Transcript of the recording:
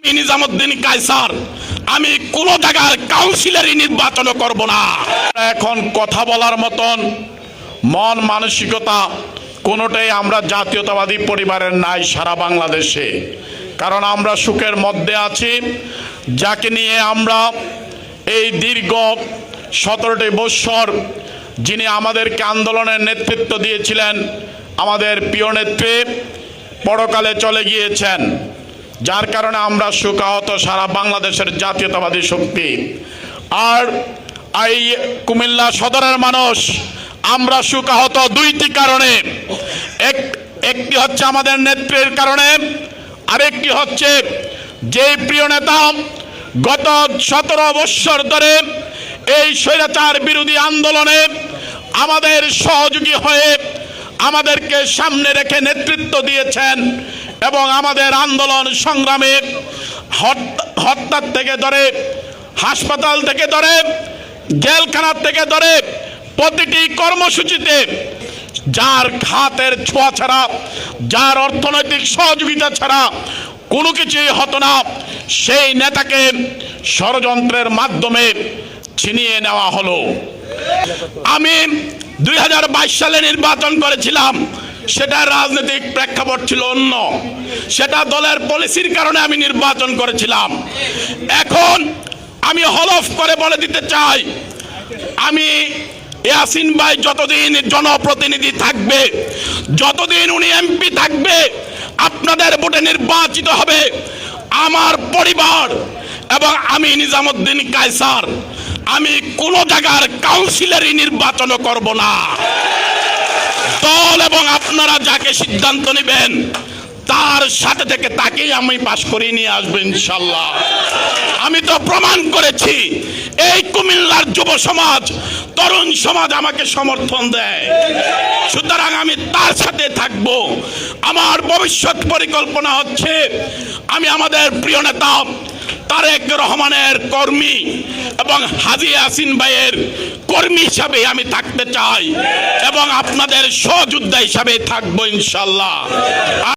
আমি নিজামুদ্দিন কায়সার, আমি কোন জায়গার কাউন্সিলরই নির্বাচন করব না। এখন কথা বলার মতন মন মানসিকতা কোনোটাই আমরা জাতীয়তাবাদী পরিবারের নাই সারা বাংলাদেশে। কারণ আমরা সুখের মধ্যে আছি, যাকে নিয়ে আমরা এই দীর্ঘ 17টি বৎসর যিনি আমাদেরকে আন্দোলনের নেতৃত্ব দিয়েছিলেন, আমাদের প্রিয় নেত্রী পরকালে চলে গিয়েছেন, যার কারণে আমরা শোকাহত সারা বাংলাদেশের জাতীয়তাবাদী শক্তি। আর এই কুমিল্লা সদরের মানুষ আমরা শোকাহত দুইটি কারণে। একটি হচ্ছে আমাদের নেত্রীর কারণে, আরেকটি হচ্ছে যে প্রিয় নেতা গত 17 বৎসর ধরে এই স্বৈরাচার বিরোধী আন্দোলনে আমাদের সহযোগী হয়ে আমাদেরকে সামনে রেখে নেতৃত্ব দিয়েছেন এবং আমাদের আন্দোলন সংগ্রামে হত্যার থেকে ধরে, হাসপাতাল থেকে ধরে, জেলখানার থেকে ধরে প্রতিটি কর্মসূচিতে যার হাতের ছোঁয়া ছাড়া, যার অর্থনৈতিক সহযোগিতা ছাড়া কোনো কিছুই হতো না, সেই নেতাকে ষড়যন্ত্রের মাধ্যমে ছিনিয়ে নেওয়া হলো। আমি 2022 সালে নির্বাচন করেছিলাম, সেটা রাজনৈতিক প্রেক্ষাপট ছিল অন্য, সেটা দলের পলিসির কারণে আমি নির্বাচন করেছিলাম। এখন আমি হলফ করে বলে দিতে চাই, আমি ইয়াসিন ভাই যতদিন জনপ্রতিনিধি থাকবে, যতদিন উনি এমপি থাকবে, আপনাদের ভোটে নির্বাচিত হবে, আমার পরিবার এবং আমি নিজামুদ্দিন কায়সার, আমি কোন জায়গার কাউন্সিলরই নির্বাচন করব না। দল এবং আপনারা যাকে সিদ্ধান্ত নেবেন তার সাথে থেকে তাকেই আমি পাশ করিয়ে নিয়ে আসবো ইনশাল্লাহ। আমি তো প্রমাণ করেছি, এই কুমিল্লার যুব সমাজ, তরুণ সমাজ আমাকে সমর্থন দেয়, সুতরাং আমি তার সাথে থাকব। আমার ভবিষ্যৎ পরিকল্পনা হচ্ছে আমি আমাদের প্রিয় নেতা তারেক রহমানের কর্মী এবং হাজী ইয়াসিন ভাইয়ের কর্মী হিসাবে আমি থাকতে চাই এবং আপনাদের সহযোদ্ধা হিসাবে থাকবো ইনশাল্লাহ।